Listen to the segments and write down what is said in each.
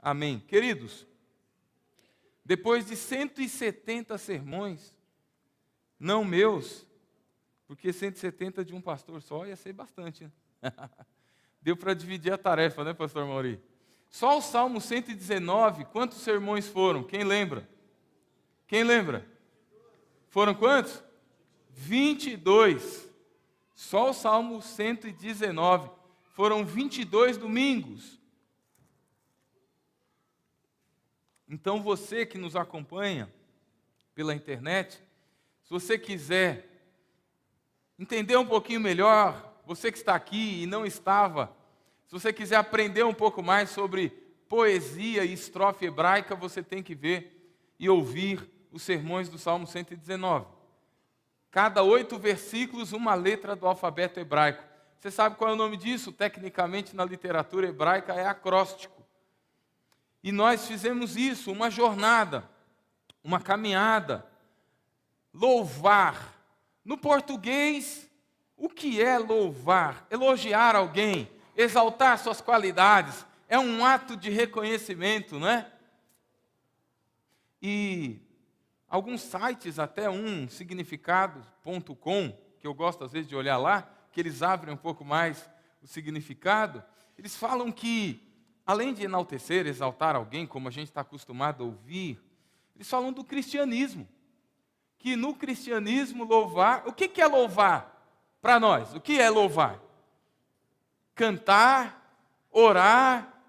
Amém. Queridos, depois de 170 sermões, não meus, porque 170 de um pastor só ia ser bastante, né? Deu para dividir a tarefa, né, pastor Mauri? Só o Salmo 119, quantos sermões foram? Quem lembra? Quem lembra? Foram quantos? 22. Só o Salmo 119. Foram 22 domingos. Então você que nos acompanha pela internet, se você quiser entender um pouquinho melhor, você que está aqui e não estava, se você quiser aprender um pouco mais sobre poesia e estrofe hebraica, você tem que ver e ouvir os sermões do Salmo 119. Cada 8 versículos, uma letra do alfabeto hebraico. Você sabe qual é o nome disso? Tecnicamente, na literatura hebraica, é acróstico. E nós fizemos isso, uma jornada, uma caminhada. Louvar. No português, o que é louvar? Elogiar alguém, exaltar suas qualidades. É um ato de reconhecimento, não é? E alguns sites, até um significado.com, que eu gosto às vezes de olhar lá, que eles abrem um pouco mais o significado, eles falam que, além de enaltecer, exaltar alguém, como a gente está acostumado a ouvir, eles falam do cristianismo. Que no cristianismo louvar, o que é louvar para nós? O que é louvar? Cantar, orar,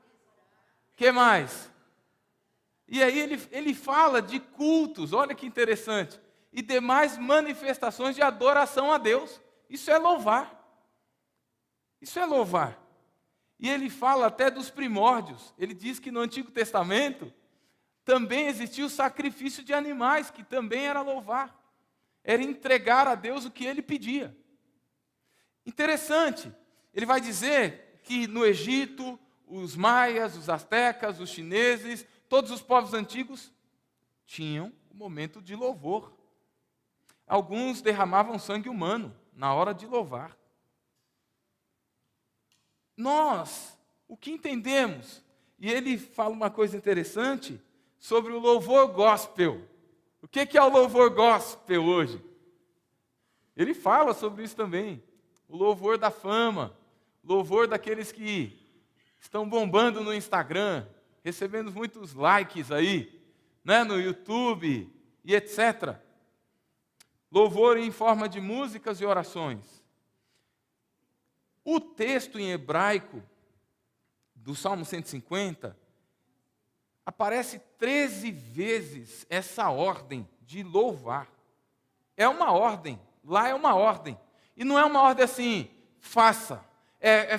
o que mais? E aí ele fala de cultos, olha que interessante, e demais manifestações de adoração a Deus. Isso é louvar. Isso é louvar. E ele fala até dos primórdios. Ele diz que no Antigo Testamento também existia o sacrifício de animais, que também era louvar. Era entregar a Deus o que ele pedia. Interessante, ele vai dizer que no Egito, os maias, os astecas, os chineses, todos os povos antigos tinham um momento de louvor. Alguns derramavam sangue humano na hora de louvar. Nós, o que entendemos? E ele fala uma coisa interessante sobre o louvor gospel. O que é o louvor gospel hoje? Ele fala sobre isso também. O louvor da fama, louvor daqueles que estão bombando no Instagram, recebendo muitos likes aí, né, no YouTube e etc. Louvor em forma de músicas e orações. O texto em hebraico do Salmo 150 aparece 13 vezes essa ordem de louvar. É uma ordem, lá é uma ordem. E não é uma ordem assim, faça.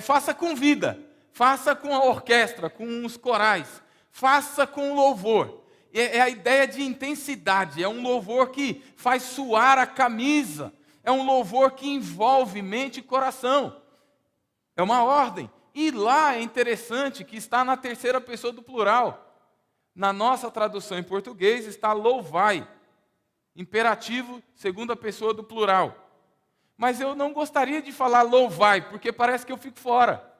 Faça com vida, faça com a orquestra, com os corais, faça com louvor. É a ideia de intensidade, é um louvor que faz suar a camisa, é um louvor que envolve mente e coração. É uma ordem. E lá é interessante que está na terceira pessoa do plural. Na nossa tradução em português está louvai, imperativo, segunda pessoa do plural. Mas eu não gostaria de falar louvai, porque parece que eu fico fora.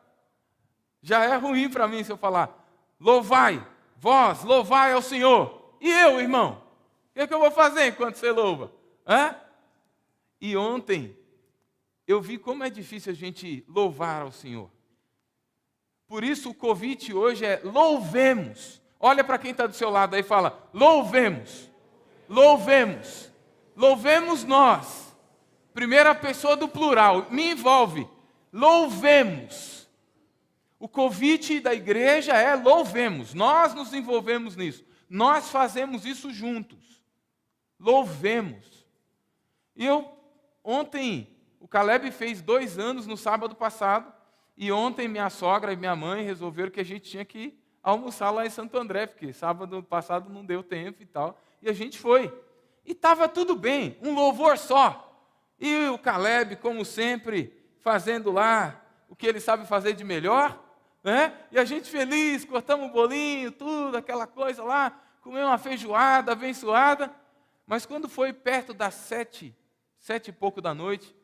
Já é ruim para mim se eu falar louvai, vós, louvai ao Senhor. E eu, irmão? O que é que eu vou fazer enquanto você louva? E ontem eu vi como é difícil a gente louvar ao Senhor. Por isso o convite hoje é louvemos. Olha para quem está do seu lado aí e fala, louvemos, louvemos, louvemos nós. Primeira pessoa do plural, me envolve, louvemos. O convite da igreja é louvemos, nós nos envolvemos nisso, nós fazemos isso juntos, louvemos. E ontem, o Caleb fez 2 anos no sábado passado, e ontem minha sogra e minha mãe resolveram que a gente tinha que almoçar lá em Santo André, porque sábado passado não deu tempo e tal, e a gente foi. E estava tudo bem, um louvor só. E o Caleb, como sempre, fazendo lá o que ele sabe fazer de melhor, né? E a gente feliz, cortamos um bolinho, tudo, aquela coisa lá, comemos uma feijoada abençoada. Mas quando foi perto das 7 e pouco da noite,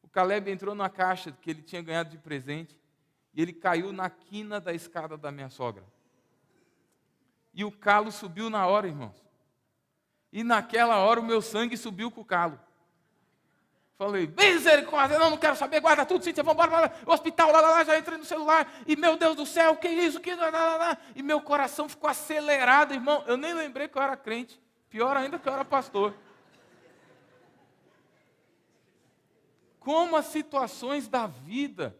o Caleb entrou na caixa que ele tinha ganhado de presente e ele caiu na quina da escada da minha sogra. e o calo subiu na hora, irmãos. E naquela hora o meu sangue subiu com o calo. Falei, misericórdia, não quero saber, guarda tudo, Cíntia, vamos embora, hospital, já entrei no celular, e meu Deus do céu, que isso, e meu coração ficou acelerado, irmão, eu nem lembrei que eu era crente, pior ainda que eu era pastor. Como as situações da vida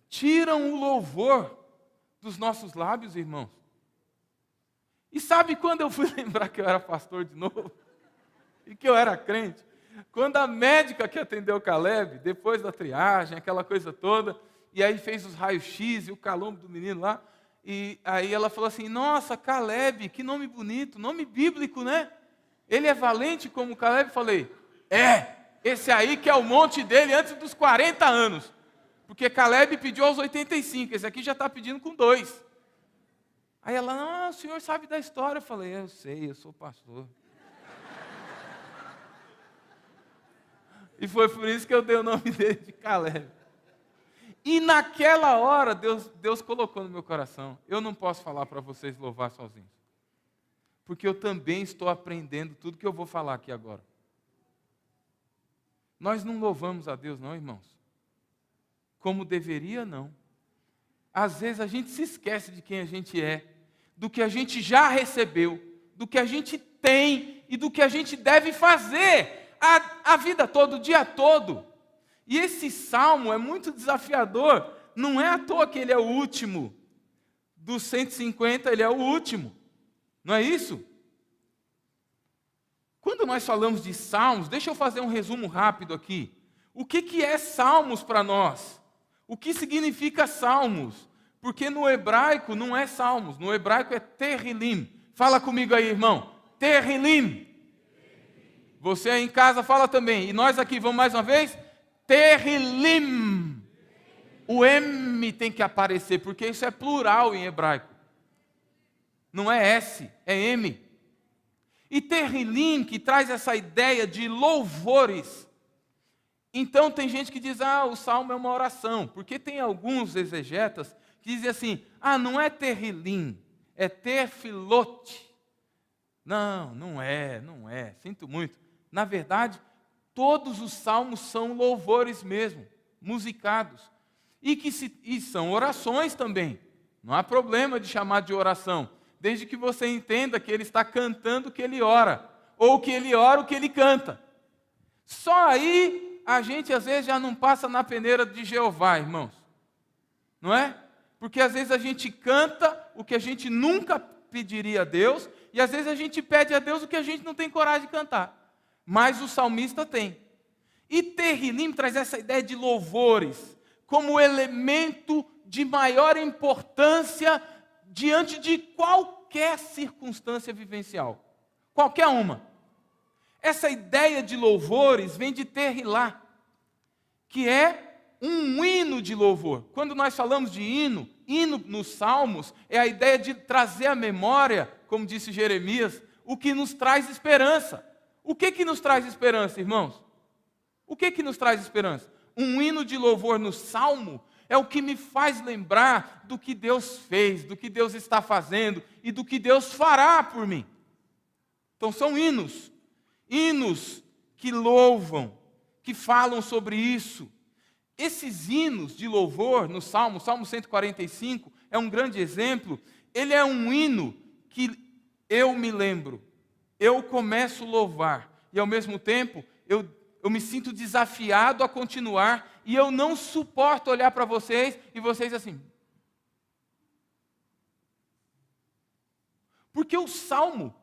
tiram o louvor dos nossos lábios, irmãos. E sabe quando eu fui lembrar que eu era pastor de novo? E que eu era crente? Quando a médica que atendeu o Caleb, depois da triagem, aquela coisa toda, e aí fez os raios-x e o calombo do menino lá, e aí ela falou assim, nossa, Caleb, que nome bonito, nome bíblico, né? Ele é valente como o Caleb? Falei, esse aí que é o monte dele antes dos 40 anos. Porque Caleb pediu aos 85, esse aqui já está pedindo com 2. Aí ela, não, o senhor sabe da história. Eu falei, eu sei, eu sou pastor. E foi por isso que eu dei o nome dele de Caleb. E naquela hora, Deus colocou no meu coração, eu não posso falar para vocês louvar sozinhos. Porque eu também estou aprendendo tudo que eu vou falar aqui agora. Nós não louvamos a Deus não, irmãos. Como deveria, não. Às vezes a gente se esquece de quem a gente é, do que a gente já recebeu, do que a gente tem e do que a gente deve fazer a vida toda, o dia todo. E esse salmo é muito desafiador, não é à toa que ele é o último. Dos 150, ele é o último. Não é isso? Quando nós falamos de salmos, deixa eu fazer um resumo rápido aqui. O que é salmos para nós? O que significa salmos? Porque no hebraico não é salmos, no hebraico é terrilim. Fala comigo aí, irmão. Terrilim. Você aí em casa fala também. E nós aqui, vamos mais uma vez? Terrilim. O M tem que aparecer, porque isso é plural em hebraico. Não é S, é M. E terrilim, que traz essa ideia de louvores. Então tem gente que diz, o salmo é uma oração. Porque tem alguns exegetas que dizem assim, não é terrilim, é terfilote. Não é, sinto muito. Na verdade, todos os salmos são louvores mesmo, musicados. E são orações também. Não há problema de chamar de oração, desde que você entenda que ele está cantando o que ele ora, ou que ele ora o que ele canta. Só aí a gente às vezes já não passa na peneira de Jeová, irmãos. Não é? Porque às vezes a gente canta o que a gente nunca pediria a Deus, e às vezes a gente pede a Deus o que a gente não tem coragem de cantar. Mas o salmista tem. E Terrilim traz essa ideia de louvores como elemento de maior importância diante de qualquer circunstância vivencial. Qualquer uma. Essa ideia de louvores vem de Terrilá, que é um hino de louvor. Quando nós falamos de hino nos salmos é a ideia de trazer à memória, como disse Jeremias, o que nos traz esperança. O que nos traz esperança, irmãos? O que nos traz esperança? Um hino de louvor no salmo é o que me faz lembrar do que Deus fez, do que Deus está fazendo e do que Deus fará por mim. Então são hinos que louvam, que falam sobre isso. Esses hinos de louvor no Salmo 145, é um grande exemplo. Ele é um hino que eu me lembro, eu começo a louvar, e ao mesmo tempo eu me sinto desafiado a continuar, e eu não suporto olhar para vocês, e vocês assim. Porque o Salmo,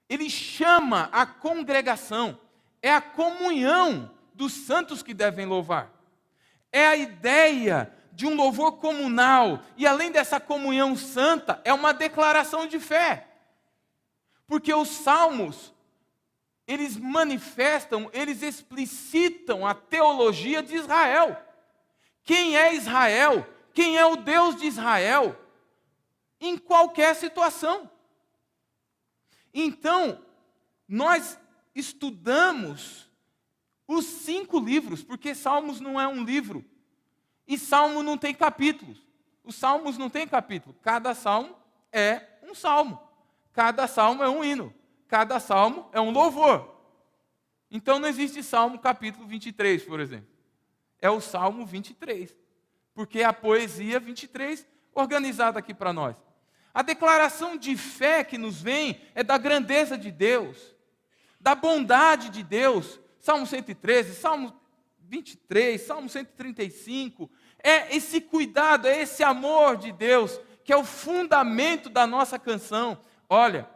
ele chama a congregação, é a comunhão dos santos que devem louvar. É a ideia de um louvor comunal, e além dessa comunhão santa, é uma declaração de fé. Porque os salmos, eles manifestam, eles explicitam a teologia de Israel. Quem é Israel? Quem é o Deus de Israel? Em qualquer situação. Então, nós estudamos os 5 livros, porque Salmos não é um livro. E Salmo não tem capítulos. Os Salmos não têm capítulo. Cada salmo é um salmo. cada salmo é um hino, cada salmo é um louvor. Então não existe Salmo capítulo 23, por exemplo. É o Salmo 23, porque é a poesia 23 organizada aqui para nós. A declaração de fé que nos vem é da grandeza de Deus, da bondade de Deus. Salmo 113, Salmo 23, Salmo 135, é esse cuidado, é esse amor de Deus, que é o fundamento da nossa canção. Olha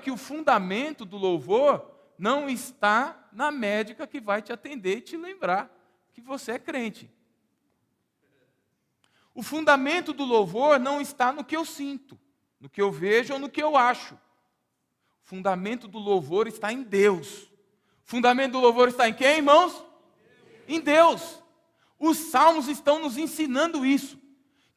que o fundamento do louvor não está na médica que vai te atender e te lembrar que você é crente. O fundamento do louvor não está no que eu sinto, no que eu vejo ou no que eu acho. O fundamento do louvor está em Deus. O fundamento do louvor está em quem, irmãos? Em Deus. Os salmos estão nos ensinando isso,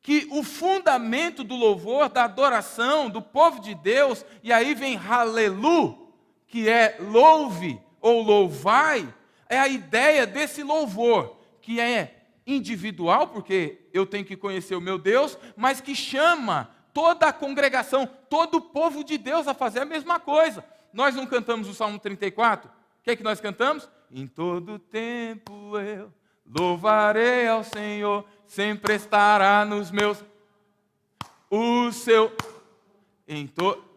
que o fundamento do louvor, da adoração do povo de Deus, e aí vem Halelu, que é louve ou louvai, é a ideia desse louvor, que é individual, porque eu tenho que conhecer o meu Deus, mas que chama toda a congregação, todo o povo de Deus a fazer a mesma coisa. Nós não cantamos o Salmo 34? O que é que nós cantamos? Em todo tempo eu louvarei ao Senhor, sempre estará nos meus o seu.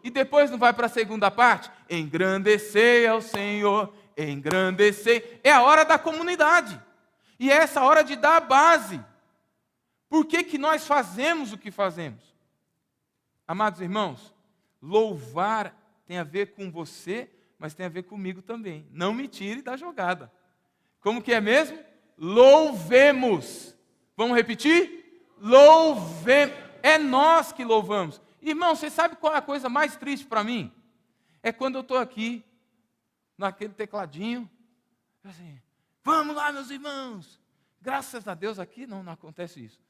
E depois não vai para a segunda parte? Engrandecei ao Senhor, engrandecei. É a hora da comunidade. E é essa hora de dar a base. Por que nós fazemos o que fazemos? Amados irmãos, louvar tem a ver com você, mas tem a ver comigo também. Não me tire da jogada. Como que é mesmo? Louvemos. Vamos repetir? Louvemos. É nós que louvamos. Irmão, você sabe qual é a coisa mais triste para mim? É quando eu estou aqui, naquele tecladinho, assim, vamos lá, meus irmãos. Graças a Deus aqui não acontece isso.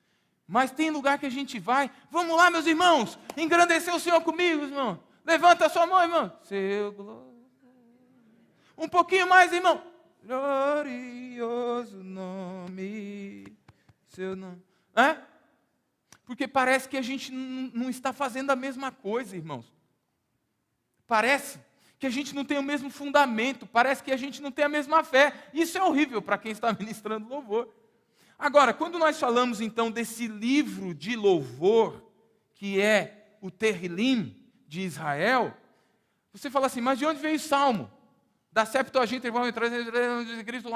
Mas tem lugar que a gente vai, vamos lá, meus irmãos, engrandecer o Senhor comigo, irmão. Levanta a sua mão, irmão. Seu glória. Um pouquinho mais, irmão. Glorioso nome, seu nome. Porque parece que a gente não está fazendo a mesma coisa, irmãos. Parece que a gente não tem o mesmo fundamento, parece que a gente não tem a mesma fé. Isso é horrível para quem está ministrando louvor. Agora, quando nós falamos então desse livro de louvor, que é o Terrilim de Israel, você fala assim, mas de onde veio o Salmo? Da Septuaginta, de Cristo,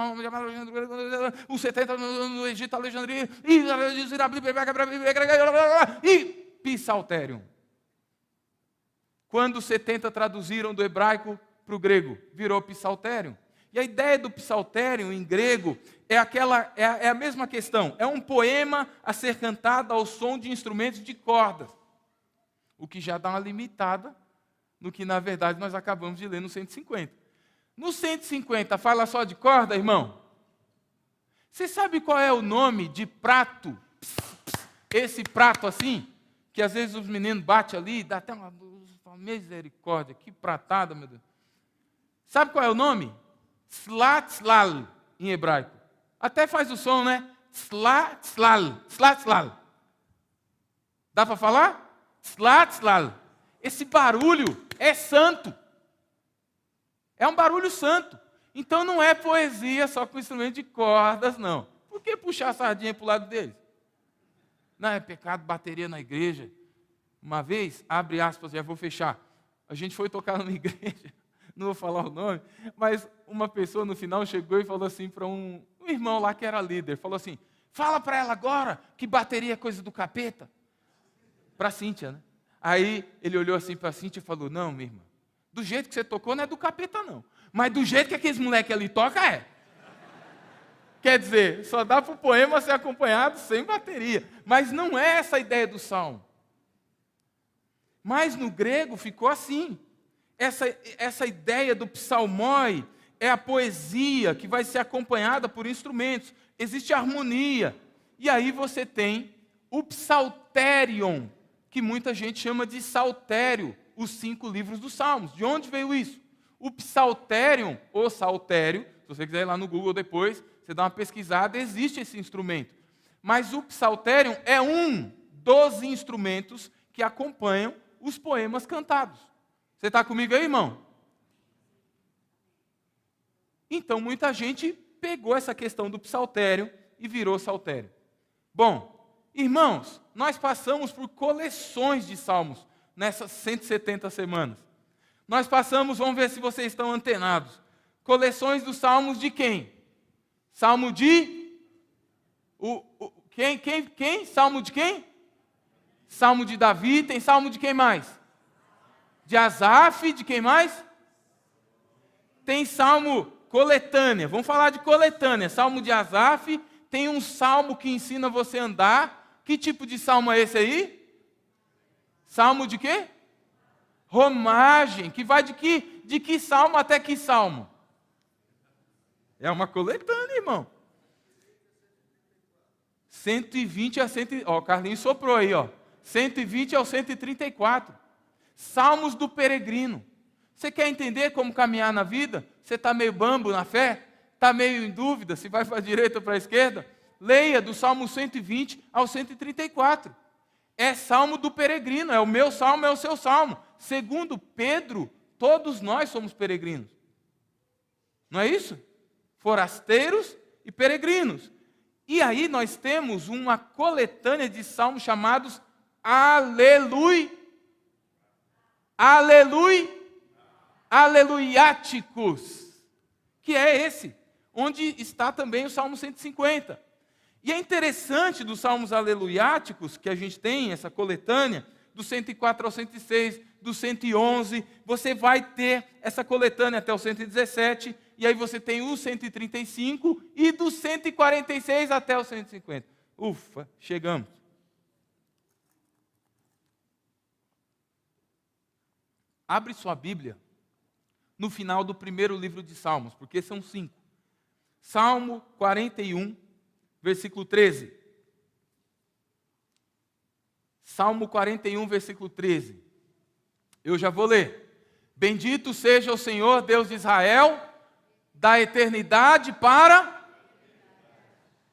o 70 no Egito, Alexandria, e Psalterium. Quando os 70 traduziram do hebraico para o grego, virou Psalterium. E a ideia do Psalterium em grego é a mesma questão. É um poema a ser cantado ao som de instrumentos de cordas. O que já dá uma limitada no que, na verdade, nós acabamos de ler no 150. No 150, fala só de corda, irmão? Você sabe qual é o nome de prato? Esse prato assim, que às vezes os meninos batem ali, dá até uma misericórdia, que pratada, meu Deus. Sabe qual é o nome? Slatzlal, em hebraico. Até faz o som, né? Slatzlal, slatzlal. Dá para falar? Slatzlal. Esse barulho é santo. É um barulho santo. Então não é poesia só com instrumento de cordas, não. Por que puxar a sardinha para o lado deles? Não, é pecado bateria na igreja. Uma vez, abre aspas, já vou fechar. A gente foi tocar numa igreja, não vou falar o nome, mas uma pessoa no final chegou e falou assim para um irmão lá que era líder, falou assim, fala para ela agora que bateria é coisa do capeta. Para a Cíntia, né? Aí ele olhou assim para a Cíntia e falou, não, minha irmã, do jeito que você tocou não é do capeta não, mas do jeito que aqueles moleques ali tocam é. Quer dizer, só dá para o poema ser acompanhado sem bateria, mas não é essa a ideia do salmo. Mas no grego ficou assim. Essa ideia do psalmoi é a poesia que vai ser acompanhada por instrumentos. Existe harmonia. E aí você tem o psalterion, que muita gente chama de saltério, os 5 livros dos Salmos. De onde veio isso? O psalterion, ou saltério, se você quiser ir lá no Google depois, você dá uma pesquisada, existe esse instrumento. Mas o psalterion é um dos instrumentos que acompanham os poemas cantados. Você está comigo aí, irmão? Então, muita gente pegou essa questão do psaltério e virou saltério. Bom, irmãos, nós passamos por coleções de salmos nessas 170 semanas. Nós passamos, vamos ver se vocês estão antenados, coleções dos salmos de quem? Salmo de... Quem? Salmo de quem? Salmo de Davi. Tem salmo de quem mais? De Asaf. De quem mais? Tem salmo coletânea. Vamos falar de coletânea. Salmo de Asaf. Tem um salmo que ensina você a andar. Que tipo de salmo é esse aí? Salmo de quê? Romagem. Que vai de que salmo até que salmo? É uma coletânea, irmão. 120 a 100... Ó, o Carlinhos soprou aí, ó. 120 ao 134. Salmos do peregrino. Você quer entender como caminhar na vida? Você está meio bambo na fé? Está meio em dúvida se vai para a direita ou para a esquerda? Leia do Salmo 120 ao 134. É salmo do peregrino, é o meu salmo, é o seu salmo. Segundo Pedro, todos nós somos peregrinos. Não é isso? Forasteiros e peregrinos. E aí nós temos uma coletânea de salmos chamados aleluiáticos, que é esse, onde está também o Salmo 150. E é interessante dos salmos aleluiáticos, que a gente tem, essa coletânea, do 104 ao 106, do 111, você vai ter essa coletânea até o 117, e aí você tem o 135, e do 146 até o 150. Ufa, chegamos. Abre sua Bíblia no final do primeiro livro de Salmos, porque são 5. Salmo 41, versículo 13. Salmo 41, versículo 13. Eu já vou ler. Bendito seja o Senhor, Deus de Israel, da eternidade para...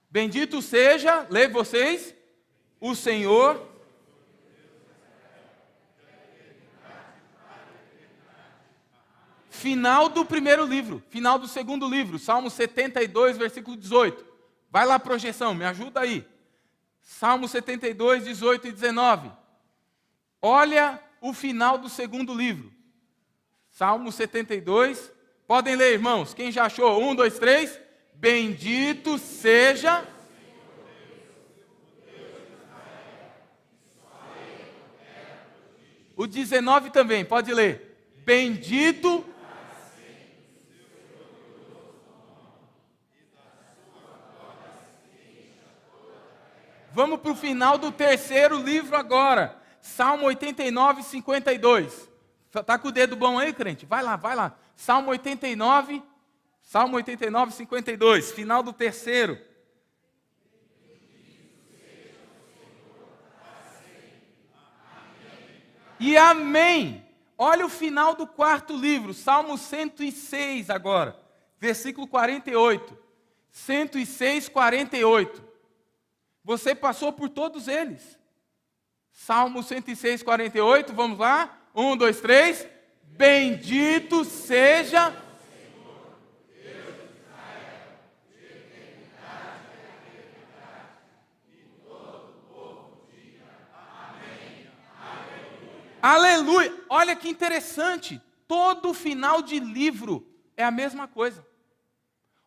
Bendito seja, lê vocês, o Senhor... Final do primeiro livro, final do segundo livro, Salmo 72, versículo 18. Vai lá, projeção, me ajuda aí. Salmo 72, 18 e 19. Olha o final do segundo livro. Salmo 72. Podem ler, irmãos. Quem já achou? 1, 2, 3. Bendito seja... O 19 também, pode ler. Bendito... Vamos para o final do terceiro livro agora. Salmo 89, 52. Está com o dedo bom aí, crente? Vai lá, vai lá. Salmo 89, 52. Final do terceiro. E amém. Olha o final do quarto livro. Salmo 106 agora. Versículo 48. 106, 48. Você passou por todos eles. Salmo 106, 48, vamos lá? 1, 2, 3. Bendito seja... Aleluia! Olha que interessante. Todo final de livro é a mesma coisa.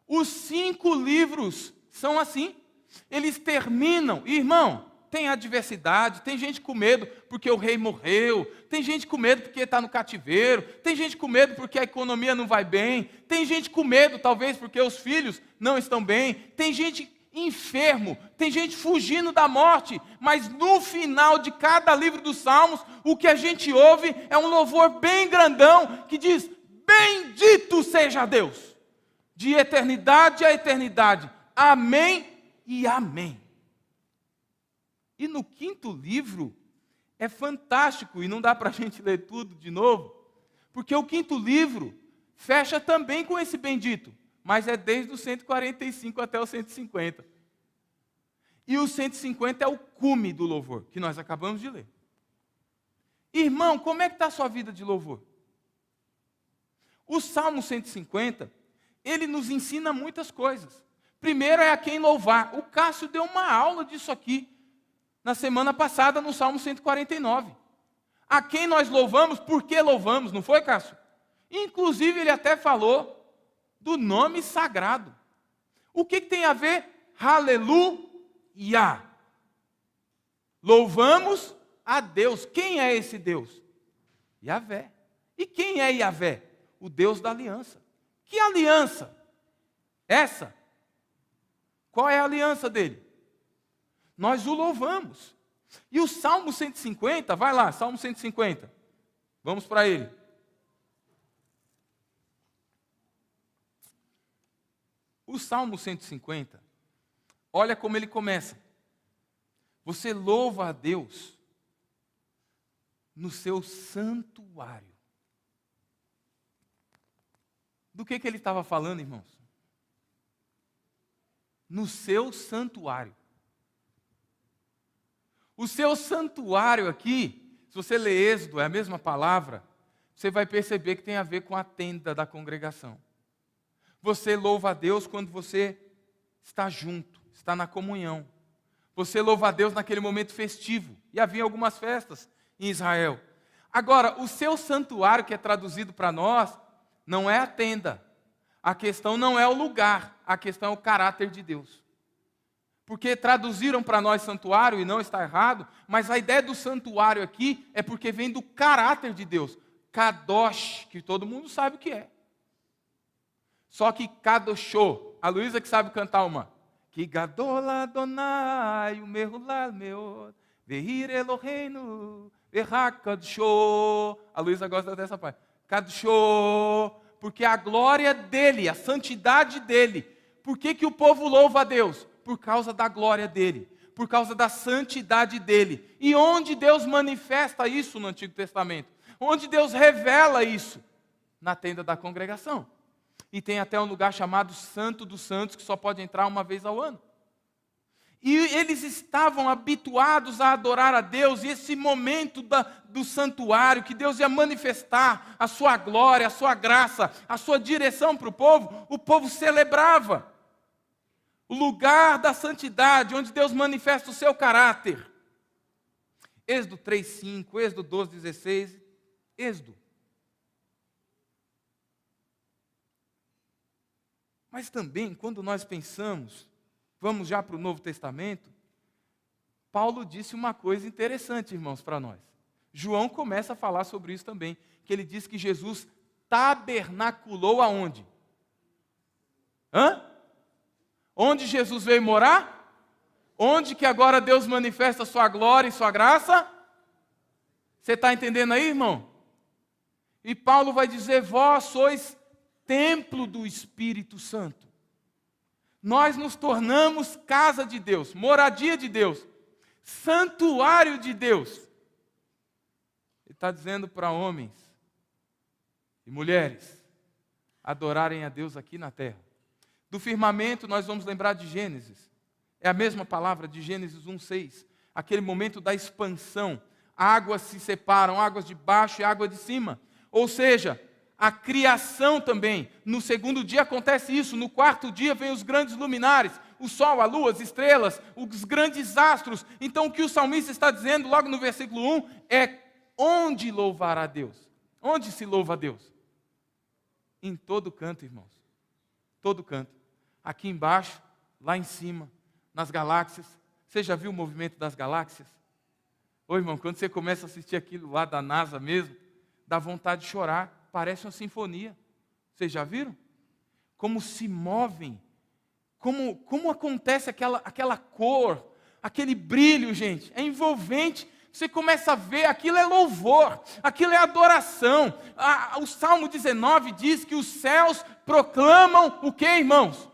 Os 5 livros são assim. Eles terminam, irmão, tem adversidade, tem gente com medo porque o rei morreu, tem gente com medo porque está no cativeiro, tem gente com medo porque a economia não vai bem, tem gente com medo talvez porque os filhos não estão bem, tem gente enfermo, tem gente fugindo da morte, mas no final de cada livro dos Salmos, o que a gente ouve é um louvor bem grandão que diz: bendito seja Deus, de eternidade a eternidade, amém e amém. E no quinto livro, é fantástico, e não dá para a gente ler tudo de novo, porque o quinto livro fecha também com esse bendito, mas é desde o 145 até o 150. E o 150 é o cume do louvor, que nós acabamos de ler. Irmão, como é que está a sua vida de louvor? O Salmo 150, ele nos ensina muitas coisas. Primeiro é a quem louvar. O Cássio deu uma aula disso aqui na semana passada no Salmo 149. A quem nós louvamos, por que louvamos, não foi, Cássio? Inclusive ele até falou do nome sagrado. O que tem a ver? Aleluia. Louvamos a Deus. Quem é esse Deus? Yahvé. E quem é Yahvé? O Deus da aliança. Que aliança? Essa. Qual é a aliança dele? Nós o louvamos. E o Salmo 150, vai lá, Salmo 150. Vamos para ele. O Salmo 150, olha como ele começa. Você louva a Deus no seu santuário. Do que ele estava falando, irmãos? No seu santuário. O seu santuário aqui, se você ler Êxodo, é a mesma palavra, você vai perceber que tem a ver com a tenda da congregação. Você louva a Deus quando você está junto, está na comunhão. Você louva a Deus naquele momento festivo. E havia algumas festas em Israel. Agora, o seu santuário, que é traduzido para nós, não é a tenda. A questão não é o lugar, a questão é o caráter de Deus. Porque traduziram para nós santuário, e não está errado, mas a ideia do santuário aqui é porque vem do caráter de Deus. Kadosh, que todo mundo sabe o que é. Só que Kadoshô, a Luísa que sabe cantar uma. Que gadola Adonai, o merulal meu, veir Eloheinu, verakadoshô. A Luísa gosta dessa parte. Kadoshô, porque a glória dele, a santidade dele. Por que o povo louva a Deus? Por causa da glória dele, por causa da santidade dele. E onde Deus manifesta isso no Antigo Testamento? Onde Deus revela isso? Na tenda da congregação. E tem até um lugar chamado Santo dos Santos, que só pode entrar uma vez ao ano. E eles estavam habituados a adorar a Deus, e esse momento do santuário, que Deus ia manifestar a sua glória, a sua graça, a sua direção para o povo celebrava. O lugar da santidade, onde Deus manifesta o seu caráter. Êxodo 3:5, Êxodo 12:16, Êxodo. Mas também, quando nós pensamos, vamos já para o Novo Testamento, Paulo disse uma coisa interessante, irmãos, para nós. João começa a falar sobre isso também, que ele diz que Jesus tabernaculou aonde? Onde Jesus veio morar? Onde que agora Deus manifesta a sua glória e sua graça? Você está entendendo aí, irmão? E Paulo vai dizer, vós sois templo do Espírito Santo. Nós nos tornamos casa de Deus, moradia de Deus, santuário de Deus. Ele está dizendo para homens e mulheres adorarem a Deus aqui na terra. Do firmamento nós vamos lembrar de Gênesis. É a mesma palavra de Gênesis 1:6. Aquele momento da expansão. Águas se separam, águas de baixo e água de cima. Ou seja, a criação também. No segundo dia acontece isso. No quarto dia vem os grandes luminares. O sol, a lua, as estrelas, os grandes astros. Então o que o salmista está dizendo logo no versículo 1 é onde louvar a Deus? Onde se louva a Deus? Em todo canto, irmãos. Todo canto. Aqui embaixo, lá em cima, nas galáxias. Você já viu o movimento das galáxias? Ô irmão, quando você começa a assistir aquilo lá da NASA mesmo, dá vontade de chorar. Parece uma sinfonia. Vocês já viram? Como se movem. Como acontece aquela cor, aquele brilho, gente. É envolvente. Você começa a ver, aquilo é louvor, aquilo é adoração. O Salmo 19 diz que os céus proclamam o quê, irmãos?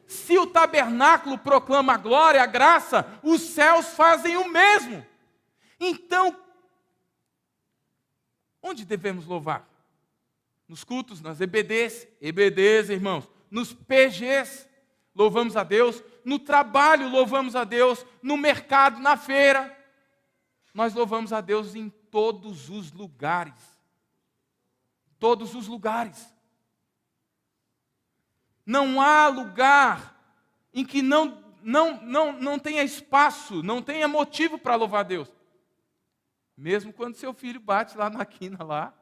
Se o tabernáculo proclama a glória, a graça, os céus fazem o mesmo. Então, onde devemos louvar? Nos cultos, nas EBDs, irmãos. Nos PGs, louvamos a Deus. No trabalho, louvamos a Deus. No mercado, na feira. Nós louvamos a Deus em todos os lugares. todos os lugares. Não há lugar em que não tenha espaço, não tenha motivo para louvar a Deus. Mesmo quando seu filho bate lá na quina lá,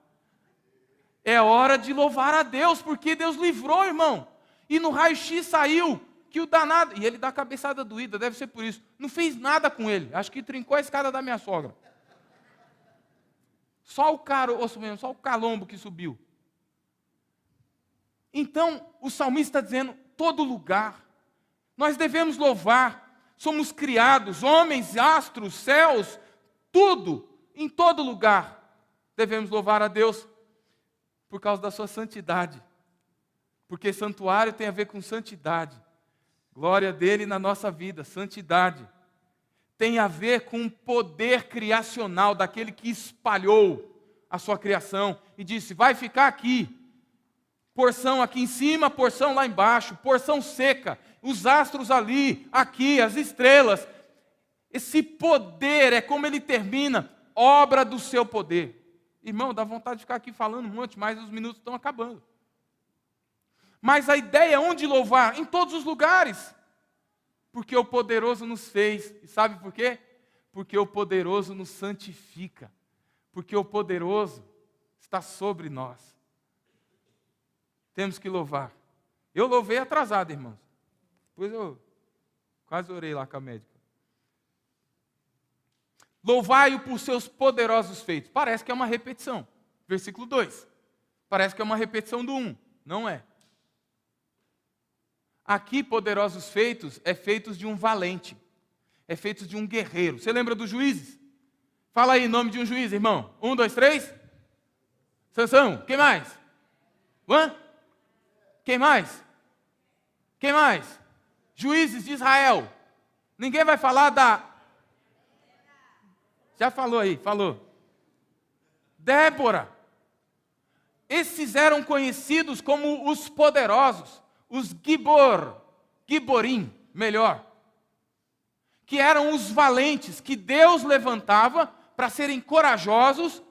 é hora de louvar a Deus, porque Deus livrou, irmão. E no raio-x saiu que o danado, e ele dá a cabeçada doída, deve ser por isso, não fez nada com ele, acho que trincou a escada da minha sogra. Só o caroço mesmo, só o calombo que subiu. Então, o salmista está dizendo, todo lugar, nós devemos louvar, somos criados, homens, astros, céus, tudo, em todo lugar, devemos louvar a Deus, por causa da sua santidade, porque santuário tem a ver com santidade, glória dele na nossa vida, santidade, tem a ver com o poder criacional daquele que espalhou a sua criação e disse, vai ficar aqui, porção aqui em cima, porção lá embaixo, porção seca, os astros ali, aqui, as estrelas. Esse poder é como ele termina, obra do seu poder. Irmão, dá vontade de ficar aqui falando um monte, mas os minutos estão acabando. Mas a ideia é onde louvar? Em todos os lugares. Porque o poderoso nos fez. E sabe por quê? Porque o poderoso nos santifica. Porque o poderoso está sobre nós. Temos que louvar. Eu louvei atrasado, irmãos. Depois eu quase orei lá com a médica. Louvai-o por seus poderosos feitos. Parece que é uma repetição. Versículo 2. Parece que é uma repetição do 1. Não é. Aqui, poderosos feitos, é feitos de um valente. É feitos de um guerreiro. Você lembra dos juízes? Fala aí o nome de um juiz, irmão. 1, 2, 3. Sansão. Quem mais? Hã? Quem mais? Quem mais? Juízes de Israel. Ninguém vai falar da... Já falou aí, falou. Débora. Esses eram conhecidos como os poderosos, os Giborim, melhor. Que eram os valentes, que Deus levantava para serem corajosos,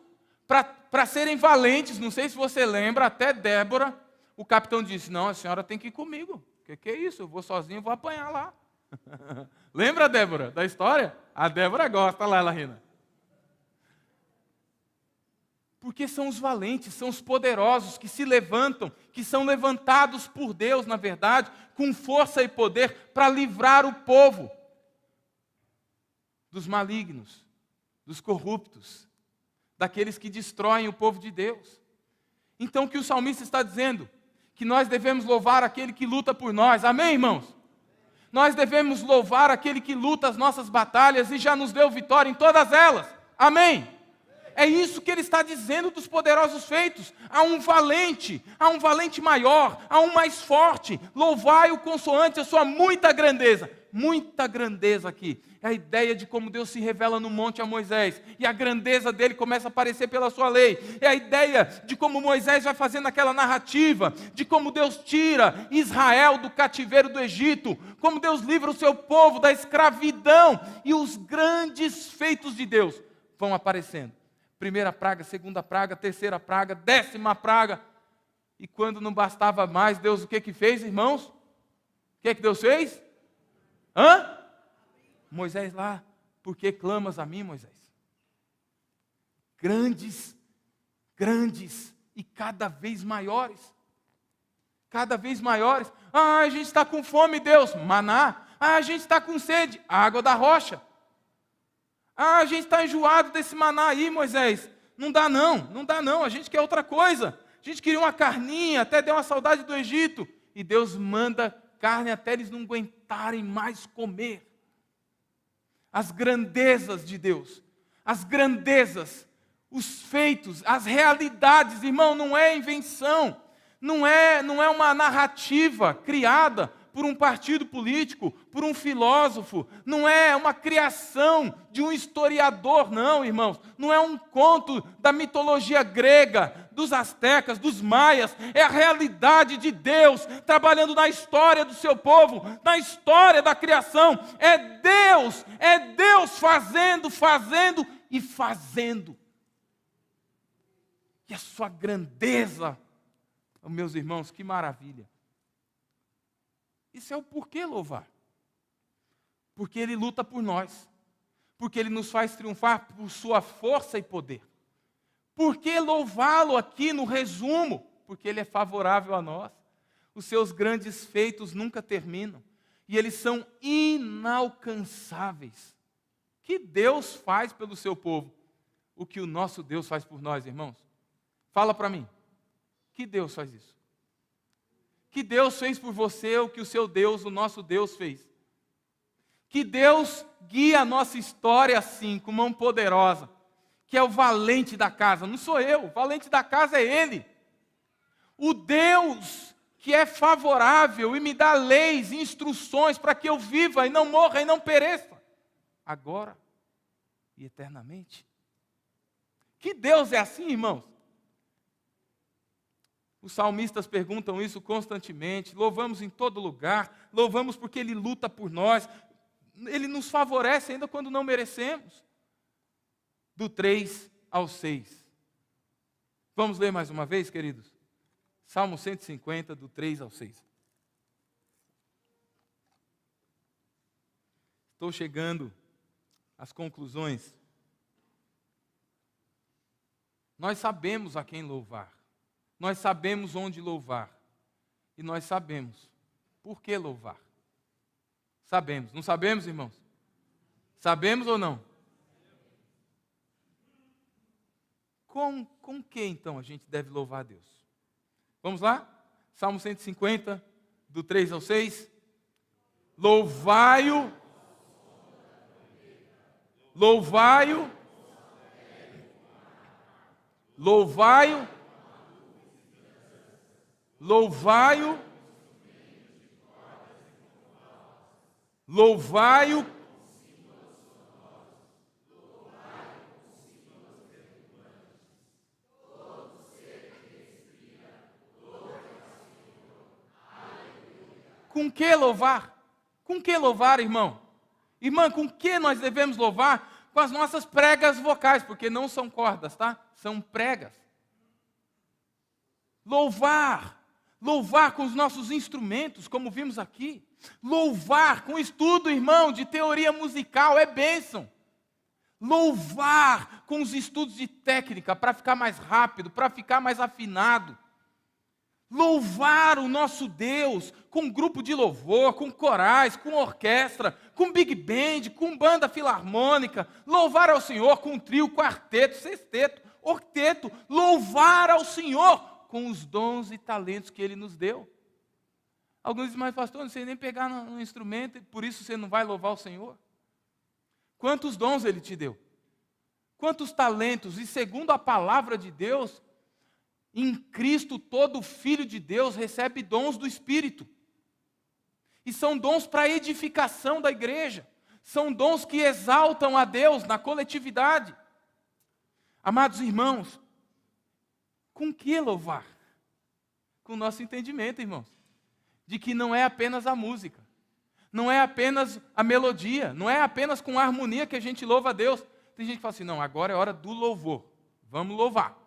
para serem valentes. Não sei se você lembra, até Débora, o capitão disse, não, a senhora tem que ir comigo. Que é isso? Eu vou sozinho, vou apanhar lá. Lembra, Débora, da história? A Débora gosta, lá ela rindo. Porque são os valentes, são os poderosos que se levantam, que são levantados por Deus, na verdade, com força e poder para livrar o povo dos malignos, dos corruptos, daqueles que destroem o povo de Deus. Então o que o salmista está dizendo? Que nós devemos louvar aquele que luta por nós. Amém, irmãos? Nós devemos louvar aquele que luta as nossas batalhas e já nos deu vitória em todas elas. Amém? É isso que ele está dizendo dos poderosos feitos. Há um valente maior, há um mais forte. Louvai-o consoante a sua muita grandeza. Muita grandeza aqui. É a ideia de como Deus se revela no monte a Moisés. E a grandeza dele começa a aparecer pela sua lei. É a ideia de como Moisés vai fazendo aquela narrativa. De como Deus tira Israel do cativeiro do Egito. Como Deus livra o seu povo da escravidão. E os grandes feitos de Deus vão aparecendo. Primeira praga, segunda praga, terceira praga, 10ª praga. E quando não bastava mais, Deus o que fez, irmãos? O que Deus fez? Moisés lá, por que clamas a mim, Moisés? Grandes e cada vez maiores. Cada vez maiores. A gente está com fome, Deus. Maná. A gente está com sede. Água da rocha. A gente está enjoado desse maná aí, Moisés. Não dá não. A gente quer outra coisa. A gente queria uma carninha, até deu uma saudade do Egito. E Deus manda carne até eles não aguentarem mais comer. As grandezas de Deus, as grandezas, os feitos, as realidades, irmão, não é invenção, não é uma narrativa criada por um partido político, por um filósofo, não é uma criação de um historiador, não, irmãos, não é um conto da mitologia grega, dos astecas, dos maias, é a realidade de Deus trabalhando na história do seu povo, na história da criação, é Deus fazendo e fazendo. e a sua grandeza. Oh, meus irmãos, que maravilha. Isso é o porquê louvar. Porque Ele luta por nós. Porque Ele nos faz triunfar por sua força e poder. Por que louvá-lo aqui no resumo? Porque Ele é favorável a nós. Os seus grandes feitos nunca terminam. E eles são inalcançáveis. Que Deus faz pelo seu povo? O que o nosso Deus faz por nós, irmãos? Fala para mim. Que Deus faz isso? Que Deus fez por você o que o seu Deus, o nosso Deus, fez? Que Deus guia a nossa história assim, com mão poderosa, que é o valente da casa. Não sou eu, o valente da casa é Ele. O Deus que é favorável e me dá leis e instruções para que eu viva e não morra e não pereça, agora e eternamente. Que Deus é assim, irmãos? Os salmistas perguntam isso constantemente. Louvamos em todo lugar, louvamos porque Ele luta por nós, Ele nos favorece ainda quando não merecemos. Do 3 ao 6. Vamos ler mais uma vez, queridos? Salmo 150, do 3 ao 6. Estou chegando às conclusões. Nós sabemos a quem louvar. Nós sabemos onde louvar. E nós sabemos por que louvar. Sabemos. Não sabemos, irmãos? Sabemos ou não? Com que então a gente deve louvar a Deus? Vamos lá? Salmo 150, do 3 ao 6. Louvai-o. Louvai-o. Louvai-o. Louvai-o. Louvai-o. Com que louvar? Com que louvar, irmão? Irmã, com que nós devemos louvar? Com as nossas pregas vocais, porque não são cordas, tá? São pregas. Louvar. Louvar com os nossos instrumentos, como vimos aqui. Louvar com estudo, irmão, de teoria musical, é bênção. Louvar com os estudos de técnica, para ficar mais rápido, para ficar mais afinado. Louvar o nosso Deus com grupo de louvor, com corais, com orquestra, com big band, com banda filarmônica. Louvar ao Senhor com trio, quarteto, sexteto, octeto. Louvar ao Senhor com os dons e talentos que Ele nos deu. Alguns dizem, mas pastor, não sei nem pegar no instrumento, por isso você não vai louvar o Senhor. Quantos dons Ele te deu? Quantos talentos? E segundo a palavra de Deus, em Cristo, todo filho de Deus recebe dons do Espírito. E são dons para a edificação da igreja. São dons que exaltam a Deus na coletividade. Amados irmãos, com que louvar? Com o nosso entendimento, irmãos. De que não é apenas a música. Não é apenas a melodia. Não é apenas com a harmonia que a gente louva a Deus. Tem gente que fala assim, não, agora é hora do louvor. Vamos louvar.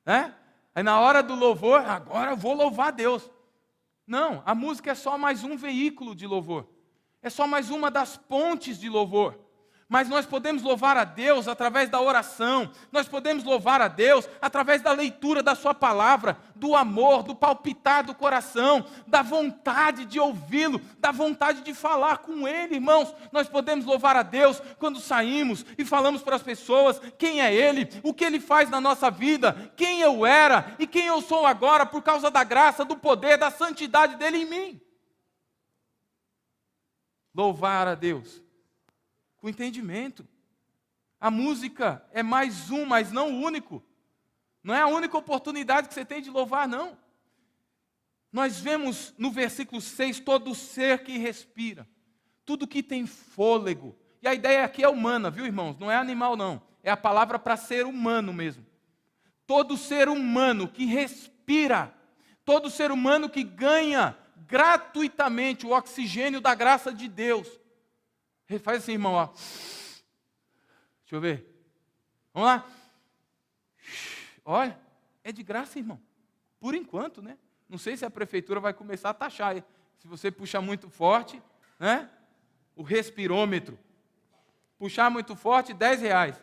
Né? Aí na hora do louvor, agora eu vou louvar a Deus. Não, a música é só mais um veículo de louvor. É só mais uma das pontes de louvor. Mas nós podemos louvar a Deus através da oração. Nós podemos louvar a Deus através da leitura da sua palavra, do amor, do palpitar do coração, da vontade de ouvi-lo, da vontade de falar com Ele, irmãos. Nós podemos louvar a Deus quando saímos e falamos para as pessoas quem é Ele, o que Ele faz na nossa vida, quem eu era e quem eu sou agora por causa da graça, do poder, da santidade dEle em mim. Louvar a Deus com entendimento. A música é mais um, mas não o único. Não é a única oportunidade que você tem de louvar, não. Nós vemos no versículo 6, todo ser que respira, tudo que tem fôlego. E a ideia aqui é humana, viu, irmãos? Não é animal, não. É a palavra para ser humano mesmo. Todo ser humano que respira, todo ser humano que ganha gratuitamente o oxigênio da graça de Deus. Faz assim, irmão, ó. Deixa eu ver. Vamos lá. Olha, é de graça, irmão. Por enquanto, né? Não sei se a prefeitura vai começar a taxar. Se você puxar muito forte, né? O respirômetro. Puxar muito forte, R$10.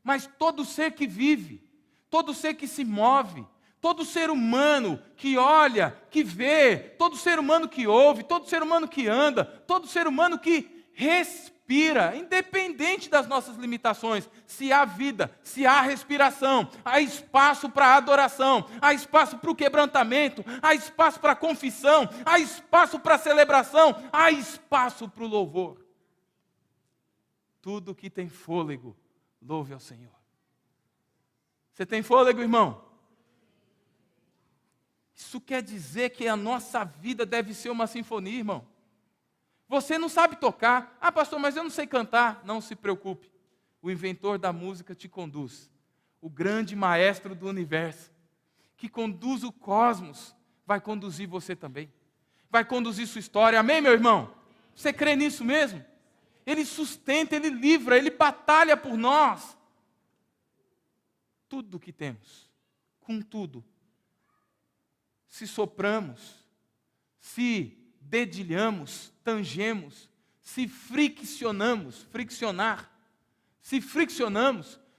Mas todo ser que vive, todo ser que se move, todo ser humano que olha, que vê, todo ser humano que ouve, todo ser humano que anda, todo ser humano que respira, independente das nossas limitações, se há vida, se há respiração, há espaço para adoração, há espaço para o quebrantamento, há espaço para a confissão, há espaço para a celebração, há espaço para o louvor. Tudo que tem fôlego, louve ao Senhor. Você tem fôlego, irmão? Isso quer dizer que a nossa vida deve ser uma sinfonia, irmão. Você não sabe tocar. Ah, pastor, mas eu não sei cantar. Não se preocupe. O inventor da música te conduz. O grande maestro do universo, que conduz o cosmos, vai conduzir você também. Vai conduzir sua história. Amém, meu irmão? Você crê nisso mesmo? Ele sustenta, Ele livra, Ele batalha por nós. Tudo que temos, contudo, se sopramos, se dedilhamos, tangemos, se friccionamos,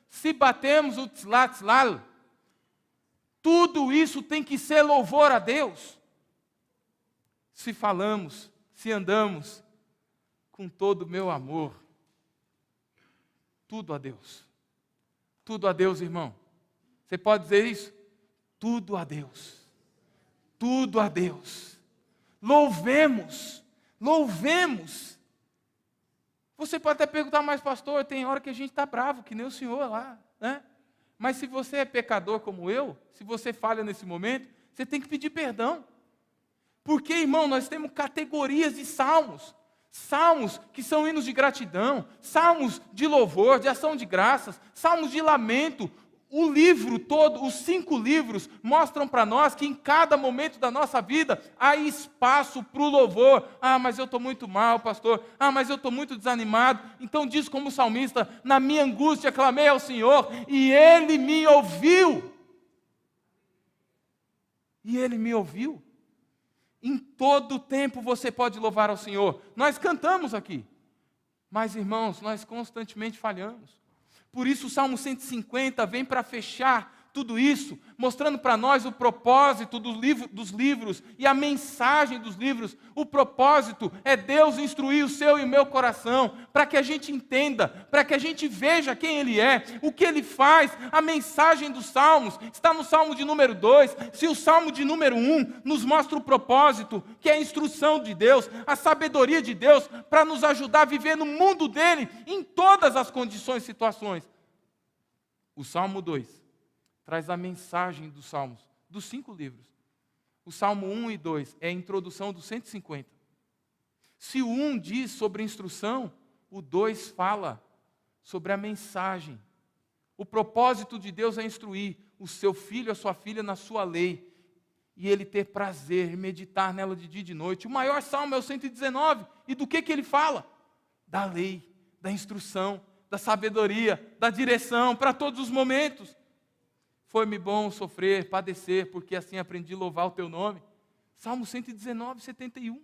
se batemos o tzlatzlal, tudo isso tem que ser louvor a Deus. Se falamos, se andamos, com todo o meu amor, tudo a Deus. Tudo a Deus, irmão. Você pode dizer isso? Tudo a Deus. Tudo a Deus. Louvemos. Louvemos. Você pode até perguntar, mas pastor, tem hora que a gente está bravo, que nem o senhor lá, né? Mas se você é pecador como eu, se você falha nesse momento, você tem que pedir perdão. Porque, irmão, nós temos categorias de salmos. Salmos que são hinos de gratidão, salmos de louvor, de ação de graças, salmos de lamento. O livro todo, os 5 livros, mostram para nós que em cada momento da nossa vida há espaço para o louvor. Ah, mas eu estou muito mal, pastor. Ah, mas eu estou muito desanimado. Então diz como o salmista, na minha angústia clamei ao Senhor e Ele me ouviu. E Ele me ouviu. Em todo tempo você pode louvar ao Senhor. Nós cantamos aqui. Mas, irmãos, nós constantemente falhamos. Por isso o Salmo 150 vem para fechar tudo isso, mostrando para nós o propósito dos livros e a mensagem dos livros. O propósito é Deus instruir o seu e o meu coração, para que a gente entenda, para que a gente veja quem Ele é, o que Ele faz. A mensagem dos Salmos está no Salmo de número 2. Se o Salmo de número 1 nos mostra o propósito, que é a instrução de Deus, a sabedoria de Deus, para nos ajudar a viver no mundo dEle, em todas as condições e situações. O Salmo 2 traz a mensagem dos Salmos, dos 5 livros. O Salmo 1 e 2 é a introdução do 150. Se o 1 diz sobre instrução, o 2 fala sobre a mensagem. O propósito de Deus é instruir o seu filho, a sua filha na sua lei, e ele ter prazer em meditar nela de dia e de noite. O maior salmo é o 119. E do que ele fala? Da lei, da instrução, da sabedoria, da direção para todos os momentos. Foi-me bom sofrer, padecer, porque assim aprendi a louvar o teu nome. Salmo 119, 71.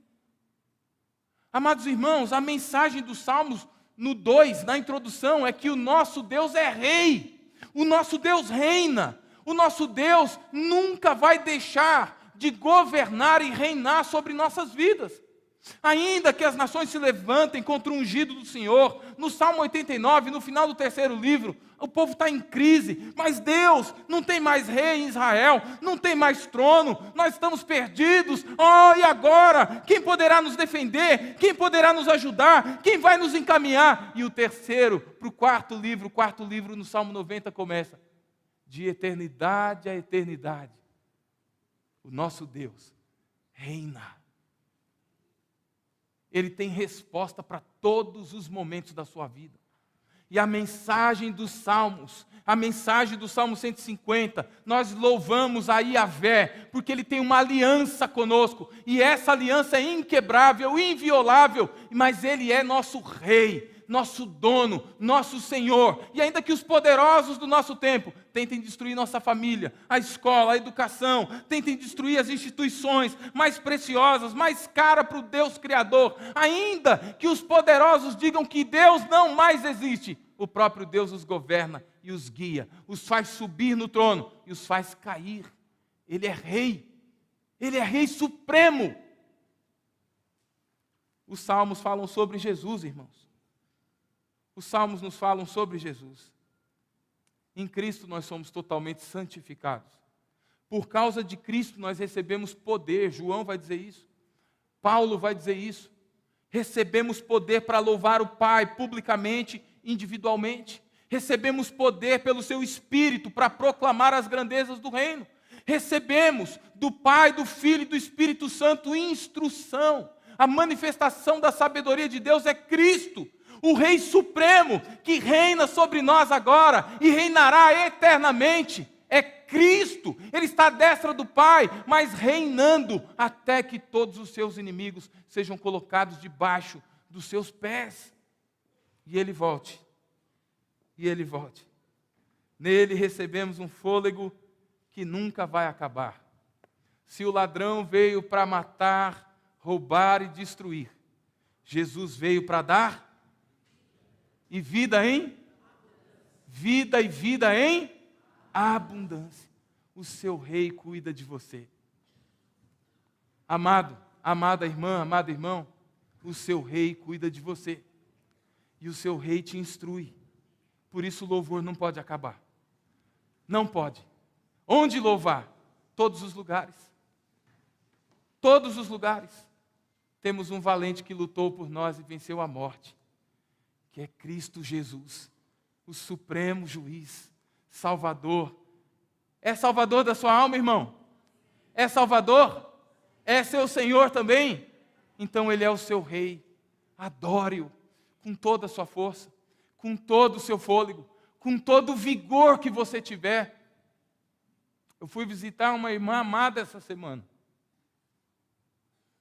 Amados irmãos, a mensagem dos Salmos no 2, na introdução, é que o nosso Deus é rei. O nosso Deus reina. O nosso Deus nunca vai deixar de governar e reinar sobre nossas vidas. Ainda que as nações se levantem contra o ungido do Senhor, no Salmo 89, no final do 3º livro, o povo está em crise, mas Deus não tem mais rei em Israel, não tem mais trono, nós estamos perdidos. Oh, e agora? Quem poderá nos defender? Quem poderá nos ajudar? Quem vai nos encaminhar? E o 3º para o 4º livro no Salmo 90 começa: de eternidade a eternidade, o nosso Deus reina. Ele tem resposta para todos os momentos da sua vida. E a mensagem dos Salmos, a mensagem do Salmo 150, nós louvamos a Yahvé, porque Ele tem uma aliança conosco, e essa aliança é inquebrável, inviolável, mas Ele é nosso Rei. nosso dono, nosso Senhor. E ainda que os poderosos do nosso tempo tentem destruir nossa família, a escola, a educação, tentem destruir as instituições mais preciosas, mais caras para o Deus Criador, ainda que os poderosos digam que Deus não mais existe, o próprio Deus os governa e os guia, os faz subir no trono e os faz cair. Ele é rei supremo. Os salmos falam sobre Jesus, irmãos. Os salmos nos falam sobre Jesus. Em Cristo nós somos totalmente santificados. Por causa de Cristo nós recebemos poder. João vai dizer isso. Paulo vai dizer isso. Recebemos poder para louvar o Pai publicamente, individualmente. Recebemos poder pelo seu Espírito para proclamar as grandezas do reino. Recebemos do Pai, do Filho e do Espírito Santo instrução. A manifestação da sabedoria de Deus é Cristo, o Rei Supremo, que reina sobre nós agora e reinará eternamente. É Cristo, Ele está à destra do Pai, mas reinando até que todos os seus inimigos sejam colocados debaixo dos seus pés. E Ele volte. Nele recebemos um fôlego que nunca vai acabar. Se o ladrão veio para matar, roubar e destruir, Jesus veio para dar e vida em abundância. O seu rei cuida de você. Amado, amada irmã, amado irmão, o seu rei cuida de você. E o seu rei te instrui. Por isso o louvor não pode acabar. Não pode. Onde louvar? Todos os lugares. Todos os lugares. Temos um valente que lutou por nós e venceu a morte, que é Cristo Jesus, o supremo juiz, Salvador. É Salvador da sua alma, irmão? É Salvador? É seu Senhor também? Então Ele é o seu Rei. Adore-o com toda a sua força, com todo o seu fôlego, com todo o vigor que você tiver. Eu fui visitar uma irmã amada essa semana.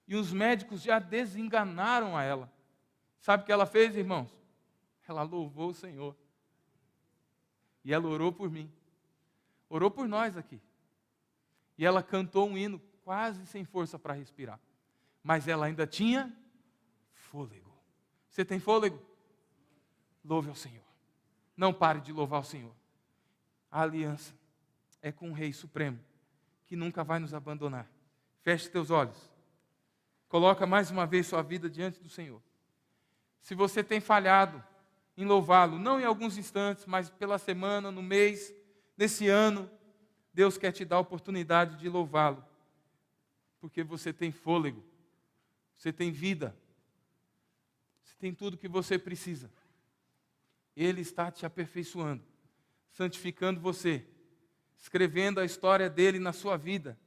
E os médicos já desenganaram a ela. Sabe o que ela fez, irmãos? Ela louvou o Senhor. E ela orou por mim. Orou por nós aqui. E ela cantou um hino quase sem força para respirar. Mas ela ainda tinha fôlego. Você tem fôlego? Louve ao Senhor. Não pare de louvar o Senhor. A aliança é com o Rei Supremo, que nunca vai nos abandonar. Feche teus olhos. Coloca mais uma vez sua vida diante do Senhor. Se você tem falhado em louvá-lo, não em alguns instantes, mas pela semana, no mês, nesse ano, Deus quer te dar a oportunidade de louvá-lo. Porque você tem fôlego, você tem vida, você tem tudo que você precisa. Ele está te aperfeiçoando, santificando você, escrevendo a história dele na sua vida.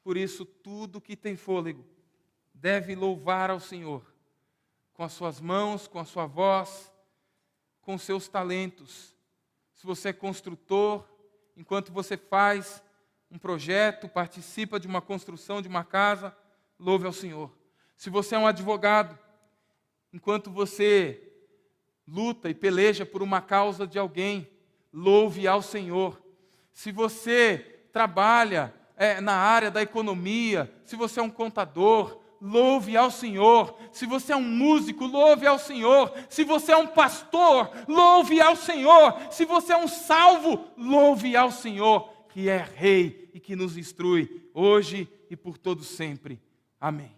Por isso, tudo que tem fôlego deve louvar ao Senhor, com as suas mãos, com a sua voz, com os seus talentos. Se você é construtor, enquanto você faz um projeto, participa de uma construção de uma casa, louve ao Senhor. Se você é um advogado, enquanto você luta e peleja por uma causa de alguém, louve ao Senhor. Se você trabalha na área da economia, se você é um contador, louve ao Senhor. Se você é um músico, louve ao Senhor. Se você é um pastor, louve ao Senhor. Se você é um salvo, louve ao Senhor, que é Rei e que nos instrui hoje e por todo sempre. Amém.